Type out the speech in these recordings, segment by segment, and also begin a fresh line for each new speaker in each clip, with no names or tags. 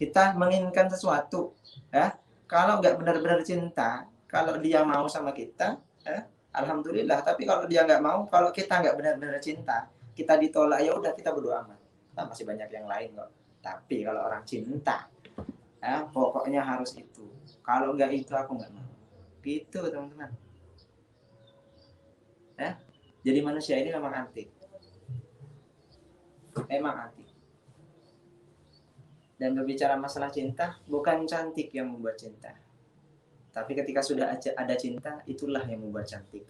Kita menginginkan sesuatu, ya. Kalau nggak benar-benar cinta, kalau dia mau sama kita, ya, alhamdulillah. Tapi kalau dia nggak mau, kalau kita nggak benar-benar cinta, kita ditolak, ya udah kita berdoa amat. Nah, masih banyak yang lain kok. Tapi kalau orang cinta, ya, pokoknya harus itu. Kalau nggak itu aku nggak mau. Gitu teman-teman. Ya. Jadi manusia ini memang antik. Memang antik. Dan berbicara masalah cinta, bukan cantik yang membuat cinta. Tapi ketika sudah ada cinta, itulah yang membuat cantik.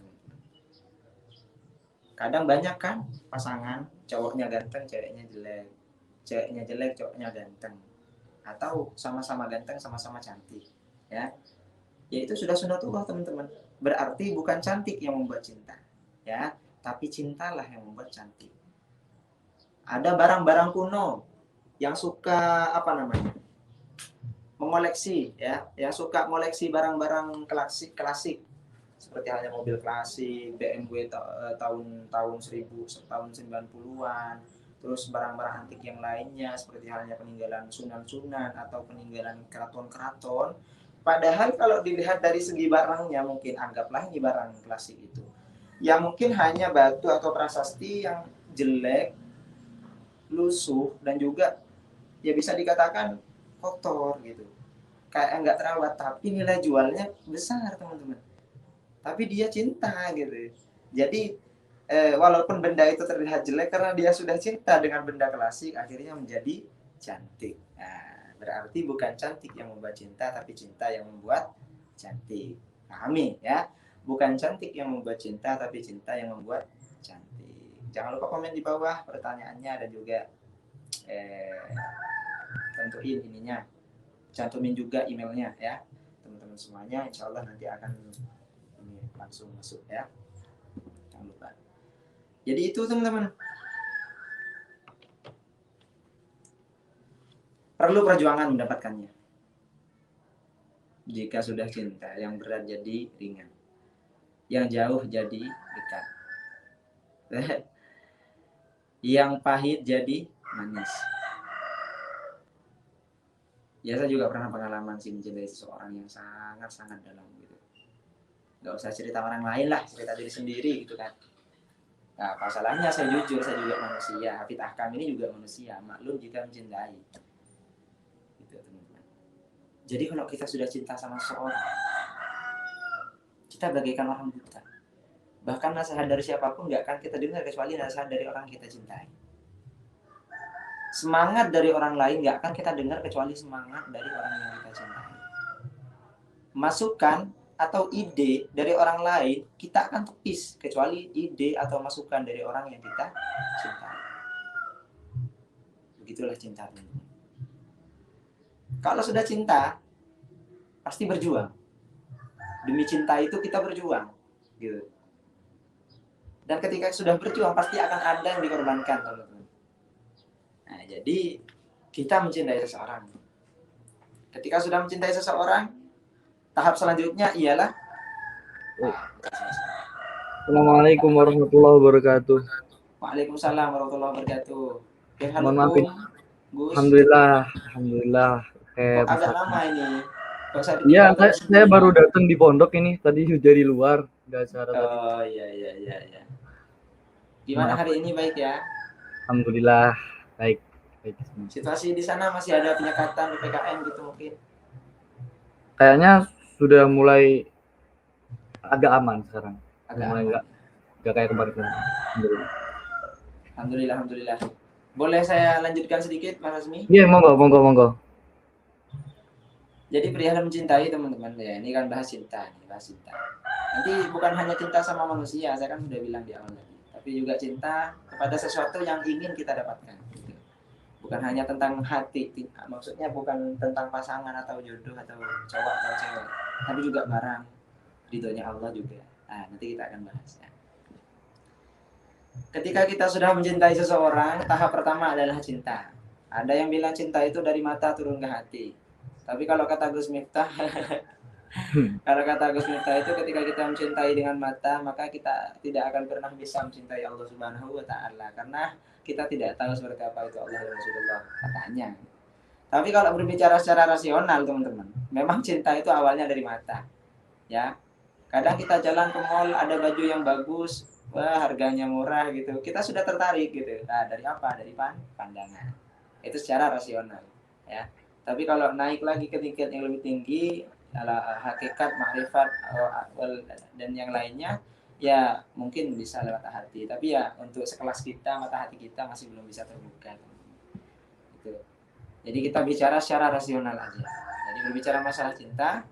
Kadang banyak kan pasangan, cowoknya ganteng, ceweknya jelek. Ceweknya jelek, cowoknya ganteng. Atau sama-sama ganteng, sama-sama cantik. Ya, itu sudah sunatullah teman-teman. Berarti bukan cantik yang membuat cinta. Ya, tapi cintalah yang membuat cantik. Ada barang-barang kuno yang suka apa namanya? Mengoleksi, ya, yang suka mengoleksi barang-barang klasik seperti halnya mobil klasik, BMW tahun 90-an, terus barang-barang antik yang lainnya seperti halnya peninggalan sunan-sunan atau peninggalan keraton-keraton. Padahal kalau dilihat dari segi barangnya, mungkin anggaplah ini barang klasik itu, ya mungkin hanya batu atau prasasti yang jelek, lusuh, dan juga ya bisa dikatakan kotor gitu, kayak nggak terawat, tapi nilai jualnya besar teman-teman. Tapi dia cinta gitu. Jadi walaupun benda itu terlihat jelek, karena dia sudah cinta dengan benda klasik, akhirnya menjadi cantik. Nah, berarti bukan cantik yang membuat cinta, tapi cinta yang membuat cantik. Pahami ya? Bukan cantik yang membuat cinta, tapi cinta yang membuat cantik. Jangan lupa komen di bawah pertanyaannya, dan juga tentuin ininya, cantumin juga emailnya ya teman-teman semuanya. Insya Allah nanti akan ini langsung masuk ya, jangan lupa. Jadi itu teman-teman, perlu perjuangan mendapatkannya. Jika sudah cinta, yang berat jadi ringan, yang jauh jadi dekat, yang pahit jadi manis. Ya, saya juga pernah pengalaman sih mencintai seseorang yang sangat-sangat dalam gitu. Gak usah cerita orang lain lah, cerita diri sendiri gitu kan. Nah, masalahnya saya jujur, saya juga manusia. Hafid Ahkam ini juga manusia, maklum jika mencintai. Gitu teman-teman. Jadi kalau kita sudah cinta sama seseorang, kita bagaikan orang buta. Bahkan nasihat dari siapapun gak akan kita dengar kecuali nasihat dari orang yang kita cintai. Semangat dari orang lain gak akan kita dengar kecuali semangat dari orang yang kita cintai. Masukan atau ide dari orang lain kita akan tepis kecuali ide atau masukan dari orang yang kita cintai. Begitulah cinta. Kalau sudah cinta, pasti berjuang. Demi cinta itu kita berjuang, gitu. Dan ketika sudah berjuang, pasti akan ada yang dikorbankan, teman-teman. Nah, jadi kita mencintai seseorang. Ketika sudah mencintai seseorang, tahap selanjutnya ialah
Assalamualaikum warahmatullahi wabarakatuh.
Waalaikumsalam warahmatullahi wabarakatuh.
Mohon maaf ini.
Gus.
Alhamdulillah.
Kok
Mas
agak lama
Hasmi.
ini? Gak usah
Iya,
ditinggalkan
saya
sendiri.
baru datang di pondok ini. Tadi dari luar, nggak acara tadi.
Oh iya. Gimana
Maaf.
hari ini, baik ya?
Alhamdulillah baik.
Situasi di sana masih ada penyekatan PPKM gitu mungkin?
Kayaknya sudah mulai agak aman sekarang.
Agak
Mulai
aman.
nggak kayak kemarin.
Alhamdulillah. Boleh saya lanjutkan sedikit, Mas Hasmi?
Iya, monggo.
Jadi perihal mencintai teman-teman ya, ini kan bahas cinta. Nanti bukan hanya cinta sama manusia, saya kan sudah bilang di awal tadi, tapi juga cinta kepada sesuatu yang ingin kita dapatkan. Gitu. Bukan hanya tentang hati, maksudnya bukan tentang pasangan atau jodoh atau cowok atau cewek, tapi juga barang, ridhonya Allah juga. Nah, nanti kita akan bahas ya. Ketika kita sudah mencintai seseorang, tahap pertama adalah cinta. Ada yang bilang cinta itu dari mata turun ke hati. Tapi kalau kata Gus Miftah, itu ketika kita mencintai dengan mata, maka kita tidak akan pernah bisa mencintai Allah Subhanahu wa taala, karena kita tidak tahu seperti apa itu Allah dan Rasulullah, katanya. Tapi kalau berbicara secara rasional teman-teman, memang cinta itu awalnya dari mata. Ya, kadang kita jalan ke mall ada baju yang bagus, wah harganya murah gitu, kita sudah tertarik gitu. Nah, dari apa? Dari pandangan. Itu secara rasional. Ya. Tapi kalau naik lagi ke tingkat yang lebih tinggi, hakikat, makrifat, dan yang lainnya, ya mungkin bisa lewat hati. Tapi ya untuk sekelas kita, mata hati kita masih belum bisa terbuka. Gitu. Jadi kita bicara secara rasional aja. Jadi berbicara masalah cinta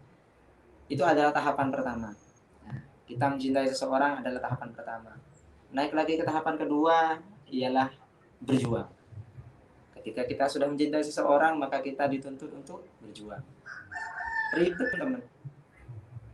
itu adalah tahapan pertama. Nah, kita mencintai seseorang adalah tahapan pertama. Naik lagi ke tahapan kedua ialah berjuang. Ketika kita sudah mencintai seseorang, maka kita dituntut untuk berjuang. Ribet teman.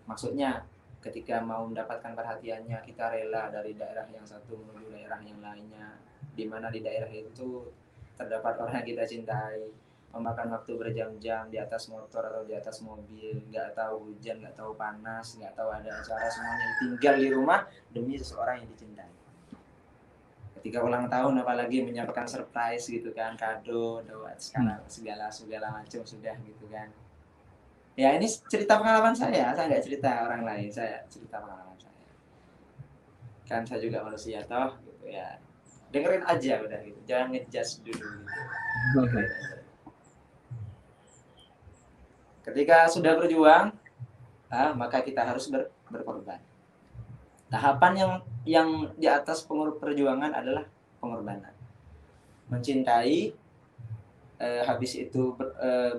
Maksudnya ketika mau mendapatkan perhatiannya, kita rela dari daerah yang satu menuju daerah yang lainnya, di mana di daerah itu terdapat orang yang kita cintai, memakan waktu berjam-jam di atas motor atau di atas mobil, nggak tahu hujan, nggak tahu panas, nggak tahu ada acara, semuanya tinggal di rumah demi seseorang yang dicintai. Ketika ulang tahun apalagi menyiapkan surprise gitu kan, kado, doa, segala macam sudah gitu kan. Ya ini cerita pengalaman saya nggak cerita orang lain, saya cerita pengalaman saya. Kan saya juga manusia toh, gitu ya. Dengerin aja udah gitu, jangan ngejudge dulu gitu. Ketika sudah berjuang, maka kita harus berkorban. Tahapan yang di atas perjuangan adalah pengorbanan. Mencintai, habis itu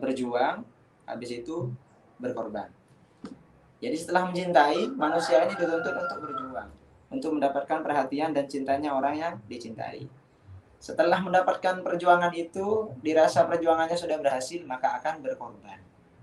berjuang, habis itu berkorban. Jadi setelah mencintai, manusia ini dituntut untuk berjuang, untuk mendapatkan perhatian dan cintanya orang yang dicintai. Setelah mendapatkan perjuangan itu, dirasa perjuangannya sudah berhasil, maka akan berkorban.